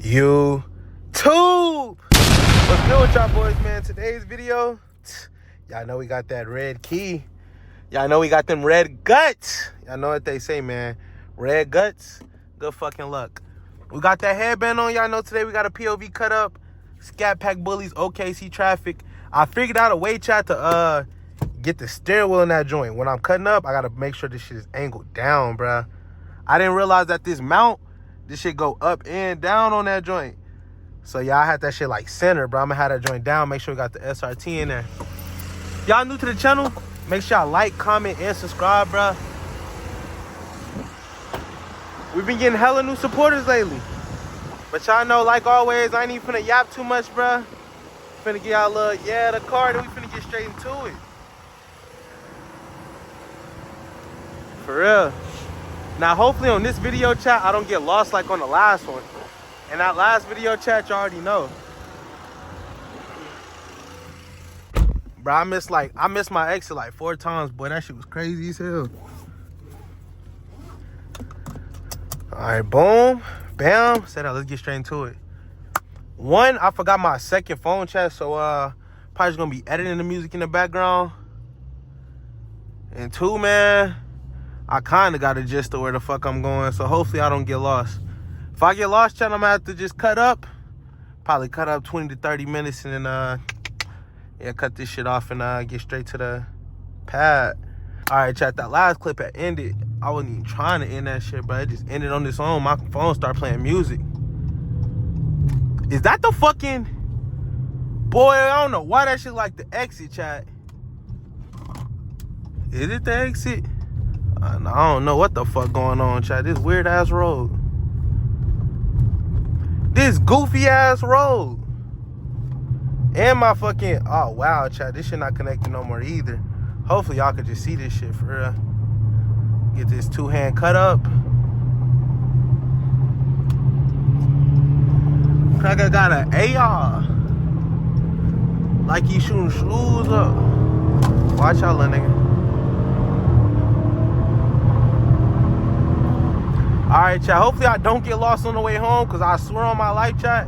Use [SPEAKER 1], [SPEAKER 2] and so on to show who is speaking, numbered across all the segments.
[SPEAKER 1] YouTube. What's good with y'all boys, man? Today's video, y'all know we got that red key. Y'all know we got them red guts. Y'all know what they say, man. Red guts, good fucking luck. We got that headband on. Y'all know today we got a POV cut up. Scatpack Bullies, OKC traffic. I figured out a way, chat, to get the steering wheel in that joint. When I'm cutting up, I gotta make sure this shit is angled down, bruh. I didn't realize that this mount, this shit go up and down on that joint. So y'all had that shit like center, bro. I'm gonna have that joint down, make sure we got the SRT in there. Y'all new to the channel, make sure y'all like, comment, and subscribe, bro. We've been getting hella new supporters lately. But y'all know, like always, I ain't even finna yap too much, bro. Finna get y'all a little, the card, and we finna get straight into it. For real. Now, hopefully on this video, chat, I don't get lost like on the last one. And that last video, chat, you already know. Bro, I missed my exit like 4 times, boy. That shit was crazy as hell. All right, boom, bam. Set up, let's get straight into it. 1, I forgot my second phone, chat, so probably just gonna be editing the music in the background. And 2, man, I kind of got a gist of where the fuck I'm going, so hopefully I don't get lost. If I get lost, chat, I'm gonna have to just cut up. Probably cut up 20 to 30 minutes and then, cut this shit off and get straight to the pad. All right, chat, that last clip had ended. I wasn't even trying to end that shit, bro. It just ended on its own. My phone started playing music. Is that the fucking... Boy, I don't know why that shit like the exit, chat. Is it the exit? I don't know what the fuck going on, chat. This weird ass road. This goofy ass road. And my fucking, oh wow, chat, this shit not connected no more either. Hopefully y'all could just see this shit for real. Get this 2-hand cut up. Cracker got an AR. Like he shooting shoes up. Watch y'all, little nigga. Alright, chat, hopefully I don't get lost on the way home, because I swear on my life, chat,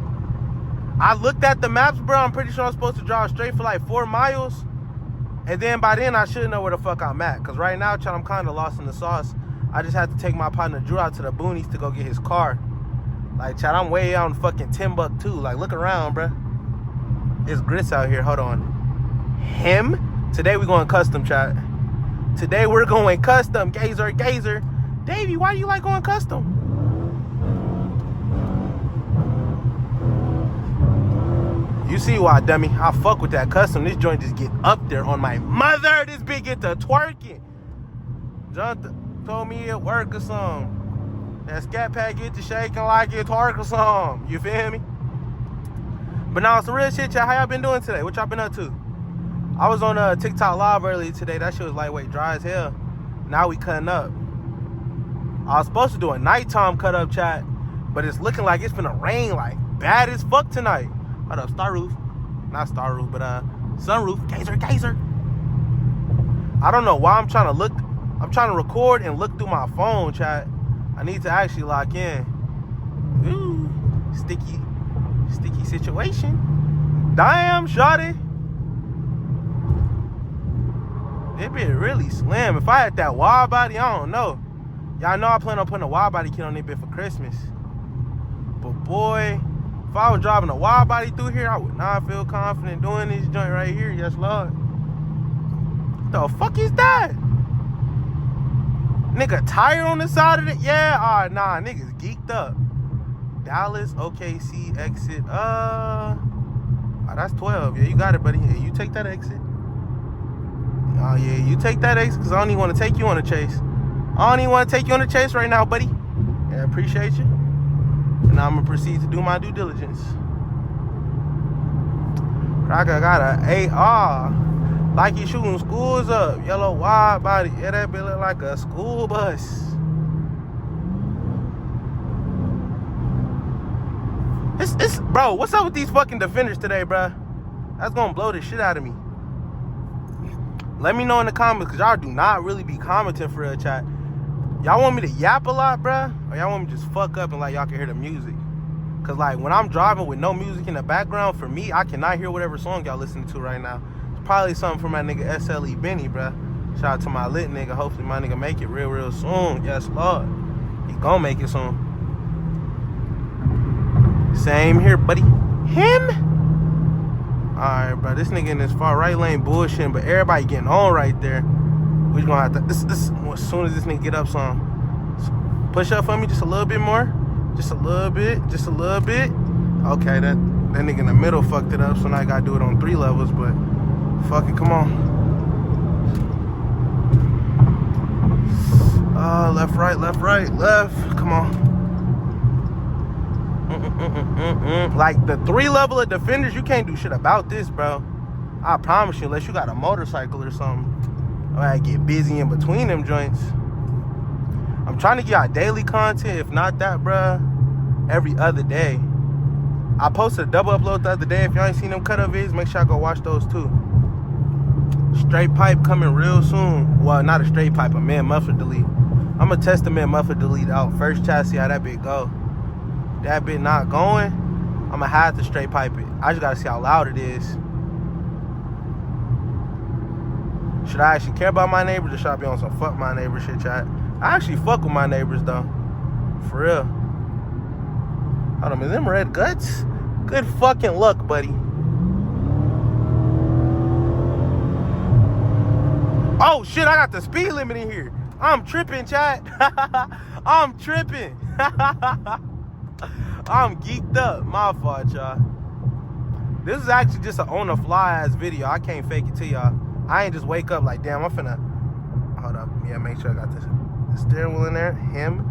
[SPEAKER 1] I looked at the maps, bro. I'm pretty sure I'm supposed to drive straight for like 4 miles. And then by then, I should know where the fuck I'm at. Because right now, chat, I'm kind of lost in the sauce. I just had to take my partner Drew out to the boonies to go get his car. Like, chat, I'm way out in fucking Timbuktu. Like, look around, bro. It's grits out here. Hold on. Him? Today we going custom, chat. Today we're going custom. Gazer. Davy, why you like going custom? You see why, dummy. I fuck with that custom. This joint just get up there on my mother. This bitch get to twerking. Jonathan told me at work or something. That Scatpack get to shaking like it twerk or something. You feel me? But now, some real shit, y'all. How y'all been doing today? What y'all been up to? I was on TikTok live earlier today. That shit was lightweight, dry as hell. Now we cutting up. I was supposed to do a nighttime cut up, chat, but it's looking like it's finna rain like bad as fuck tonight. Hold up, star roof. Not star roof, but sunroof. Gazer. I don't know why I'm trying to look. I'm trying to record and look through my phone, chat. I need to actually lock in. Ooh, sticky situation. Damn, shawty. It be really slim. If I had that wide body, I don't know. Y'all know I plan on putting a wide body kit on this bit for Christmas. But boy, if I was driving a wide body through here, I would not feel confident doing this joint right here. Yes, Lord. The fuck is that? Nigga, tire on the side of it? Yeah, all right, nah, niggas geeked up. Dallas, OKC, exit. Oh, that's 12. Yeah, you got it, buddy. Yeah, you take that exit. Oh, yeah, you take that exit, because I don't even want to take you on a chase. I don't even want to take you on a chase right now, buddy. Yeah, appreciate you. And now I'm going to proceed to do my due diligence. Cracker got an AR. Like he shooting schools up. Yellow wide body. Yeah, that bitch look like a school bus. Bro, what's up with these fucking defenders today, bro? That's going to blow the shit out of me. Let me know in the comments, because y'all do not really be commenting for real, chat. Y'all want me to yap a lot, bruh? Or y'all want me to just fuck up and like y'all can hear the music? Cause like when I'm driving with no music in the background, for me, I cannot hear whatever song y'all listening to right now. It's probably something from my nigga SLE Benny, bruh. Shout out to my lit nigga. Hopefully my nigga make it real soon. Yes, Lord. He gon' make it soon. Same here, buddy. Him? Alright, bro. This nigga in this far right lane bullshitting, but everybody getting on right there. We gonna have to. This as soon as this nigga get up some. Push up for me just a little bit more. Just a little bit. Just a little bit. Okay, that nigga in the middle fucked it up, so now I gotta do it on 3 levels, but fuck it, come on. Left, right, left. Come on. Like the 3 level of defenders, you can't do shit about this, bro. I promise you, unless you got a motorcycle or something. I get busy in between them joints. I'm trying to get out daily content. If not that, bruh, every other day. I posted a double upload the other day. If y'all ain't seen them cut up vids, make sure I go watch those too. Straight pipe coming real soon. Well, not a straight pipe, a man muffler delete. I'm gonna test the man muffler delete out first. Try to see how that bit go. That bit not going, I'm gonna have to straight pipe it. I just gotta see how loud it is. Should I actually care about my neighbors, or should I be on some fuck my neighbors shit, chat? I actually fuck with my neighbors though. For real. Hold on, is them red guts? Good fucking luck, buddy. Oh shit, I got the speed limit in here. I'm tripping, chat. I'm tripping. I'm geeked up. My fault, y'all. This is actually just an on-the-fly ass video. I can't fake it to y'all. I ain't just wake up like, damn, I'm finna. Hold up. Yeah, make sure I got this. The steering wheel in there. Him.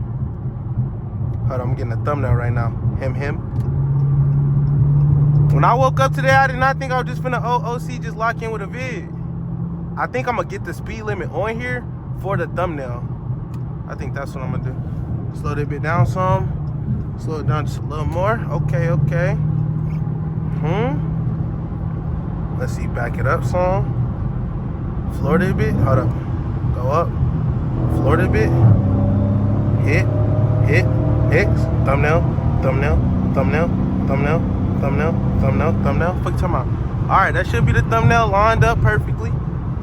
[SPEAKER 1] Hold on, I'm getting a thumbnail right now. Him. When I woke up today, I did not think I was just finna OC just lock in with a vid. I think I'm gonna get the speed limit on here for the thumbnail. I think that's what I'm gonna do. Slow that bit down some. Slow it down just a little more. Okay. Let's see, back it up some. Floor it a bit. Hold up. Go up. Floor it a bit. Hit. Thumbnail. Fuck you talking about? Alright, that should be the thumbnail lined up perfectly.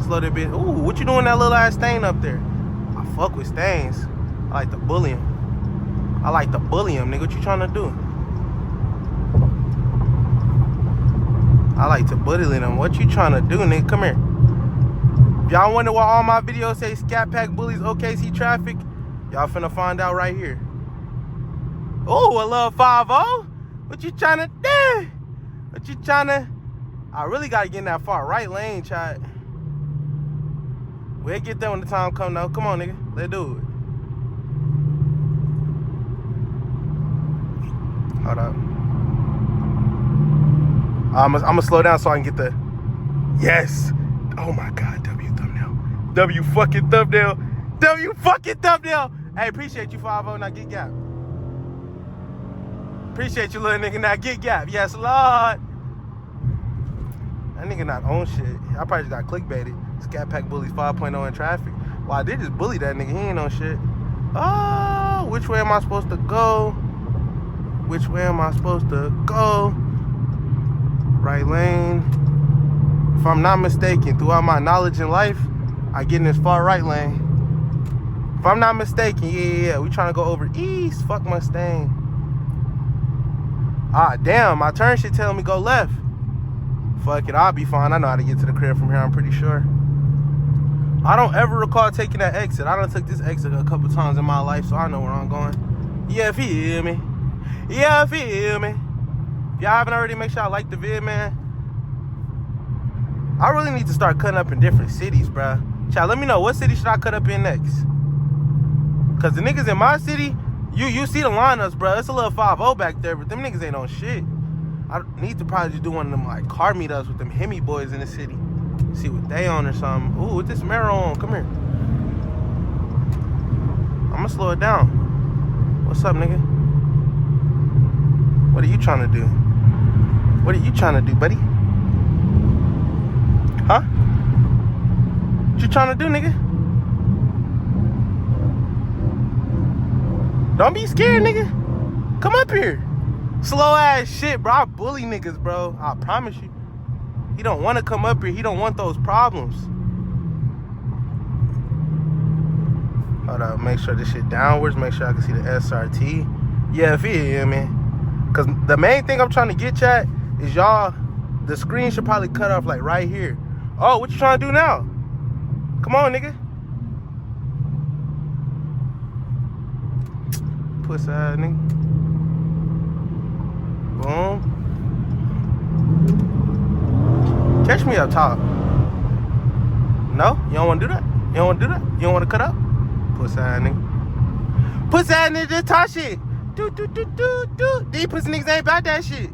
[SPEAKER 1] Slow that bit. Ooh, what you doing that little ass stain up there? I fuck with stains. I like to bully him. Nigga. What you trying to do? I like to bully them. What you trying to do, nigga? Come here. If y'all wonder why all my videos say Scatpack, Bullies, OKC traffic, y'all finna find out right here. Oh, a little 5-0? What you trying to do? I really gotta get in that far right lane, chat. We'll get there when the time come though. Come on, nigga. Let's do it. Hold up. I'm gonna slow down so I can get the. Yes. Oh my God. W thumbnail. W fucking thumbnail. Hey, appreciate you, 5-0. Now get gap. Appreciate you, little nigga. Now get gap. Yes, Lord. That nigga not on shit. I probably just got clickbaited. Scatpack Bullies 5.0 in traffic. Well, I did just bully that nigga. He ain't on shit. Oh, which way am I supposed to go? Right lane. If I'm not mistaken, throughout my knowledge in life, I get in this far right lane. If I'm not mistaken, yeah. We trying to go over east. Fuck Mustang. Ah, damn. My turn shit telling me go left. Fuck it, I'll be fine. I know how to get to the crib from here, I'm pretty sure. I don't ever recall taking that exit. I done took this exit a couple times in my life, so I know where I'm going. Yeah, feel me. If y'all haven't already, make sure I like the vid, man. I really need to start cutting up in different cities, bruh. Child, let me know, what city should I cut up in next? Because the niggas in my city, you see the lineups, bruh. It's a little 5-0 back there, but them niggas ain't on shit. I need to probably just do one of them like car meetups with them Hemi boys in the city. See what they on or something. Ooh, with this Mero on, come here. I'ma slow it down. What's up, nigga? What are you trying to do? Buddy? Huh? What you trying to do, nigga? Don't be scared, nigga. Come up here. Slow ass shit, bro. I bully niggas, bro. I promise you. He don't want to come up here. He don't want those problems. Hold up. Make sure this shit downwards. Make sure I can see the SRT. Yeah, feel me? Because the main thing I'm trying to get, chat, is y'all, the screen should probably cut off like right here. Oh, what you trying to do now? Come on, nigga. Pussy ass nigga. Boom. Catch me up top. No? You don't want to do that? You don't want to do that? You don't want to cut up? Pussy ass nigga. Pussy ass nigga just talk shit. Do. These pussy niggas ain't about that shit.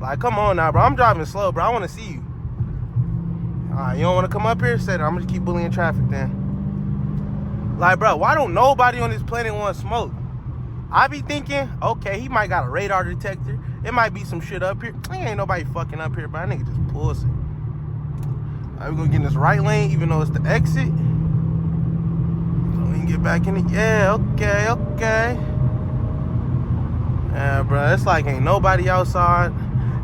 [SPEAKER 1] Like, come on now, bro. I'm driving slow, bro. I want to see you. Alright, you don't want to come up here? Say that. I'm going to keep bullying traffic then. Like, bro, why don't nobody on this planet want smoke? I be thinking, okay, he might got a radar detector. It might be some shit up here. Ain't nobody fucking up here, but that nigga just pulls it. Alright, we gonna get in this right lane, even though it's the exit. So we can get back in it. Yeah, okay. Yeah, bro, it's like ain't nobody outside.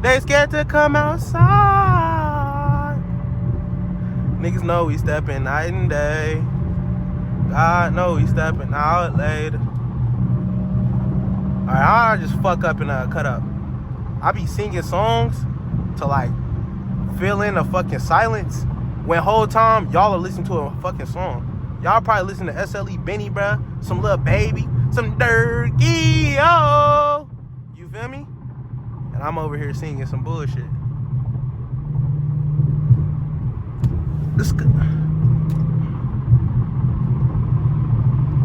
[SPEAKER 1] They scared to come outside. Niggas know we stepping night and day. God know we stepping out later. Alright, I just fuck up and cut up. I be singing songs to like fill in the fucking silence when whole time y'all are listening to a fucking song. Y'all probably listen to SLE Benny, bruh, some Lil Baby, some Durkee, oh. You feel me? And I'm over here singing some bullshit. This good.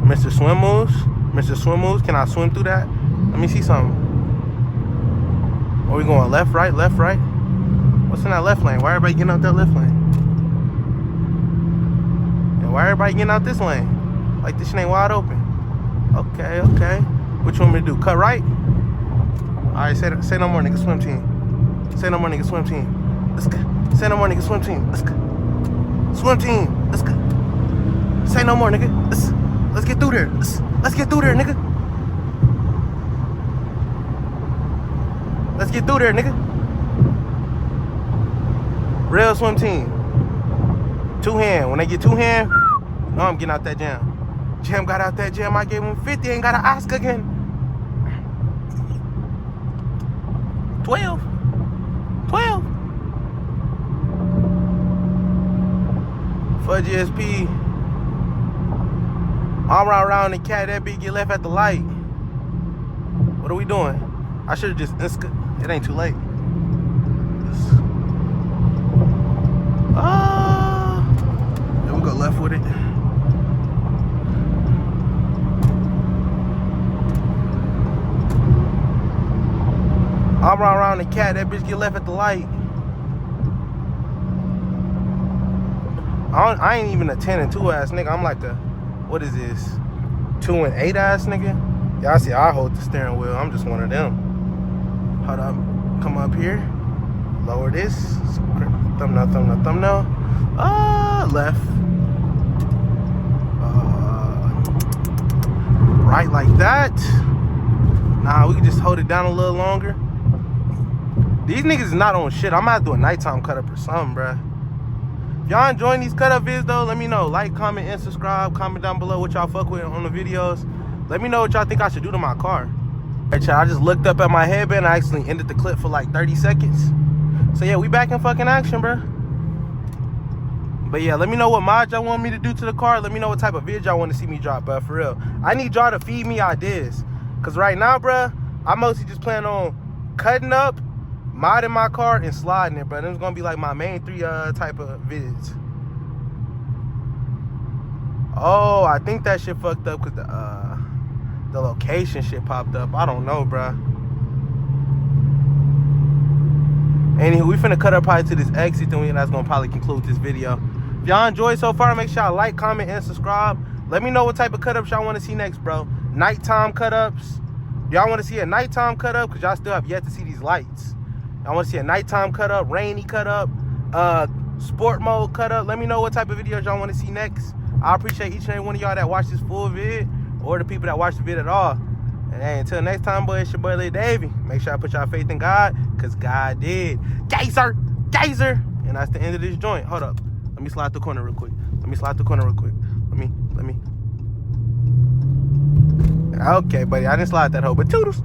[SPEAKER 1] Mr. Swim Moves? Mr. Swim Moves, can I swim through that? Let me see something. Are we going left, right, left, right? What's in that left lane? Why everybody getting out that left lane? And why everybody getting out this lane? Like this shit ain't wide open. Okay. What you want me to do? Cut right? Alright, say no more, nigga, swim team. Say no more, nigga, swim team. Let's go. Say no more, nigga, swim team. Let's go. Swim team. Let's go. Say no more, nigga. Let's get through there. Let's get through there, nigga. Let's get through there, nigga. Real swim team. Two hand. When they get two hand, no, I'm getting out that jam. Jam got out that jam. I gave him 50. Ain't got to ask again. 12. For GSP. I'm around the cat. That bitch get left at the light. What are we doing? I should have just... It ain't too late. Then we'll go left with it. I'm around the cat. That bitch get left at the light. I ain't even a 10 and 2 ass nigga. I'm like a... What is this? 2 and 8 ass nigga? Y'all see I hold the steering wheel. I'm just one of them. Hold up. Come up here. Lower this. Thumbnail. Left. Right like that. Nah, we can just hold it down a little longer. These niggas is not on shit. I'm gonna have to do a nighttime cut up or something, bruh. If y'all enjoying these cut up vids though, let me know. Like, comment, and subscribe. Comment down below what y'all fuck with on the videos. Let me know what y'all think I should do to my car. Alright, y'all, I just looked up at my headband. I actually ended the clip for like 30 seconds. So yeah, we back in fucking action, bro. But yeah, let me know what mods y'all want me to do to the car. Let me know what type of vid y'all want to see me drop, bro. For real, I need y'all to feed me ideas. Cause right now, bro, I mostly just plan on cutting up, modding my car, and sliding it, bro. This is gonna be like my main 3 type of vids. Oh, I think that shit fucked up cause the location shit popped up. I don't know, bro. Anywho, we finna cut up probably to this exit, and that's gonna probably conclude this video. If y'all enjoyed so far, make sure y'all like, comment, and subscribe. Let me know what type of cut ups y'all want to see next, bro. Nighttime cut ups. Y'all want to see a nighttime cut up? Because y'all still have yet to see these lights. Y'all want to see a nighttime cut up, rainy cut up, sport mode cut up. Let me know what type of videos y'all want to see next. I appreciate each and every one of y'all that watch this full vid, or the people that watch the vid at all. And hey, until next time, boy, it's your boy Lil Davy. Make sure I put y'all faith in God, because God did. Geyser! And that's the end of this joint. Hold up. Let me slide the corner real quick. Let me. Okay, buddy, I didn't slide that hoe, but toodles.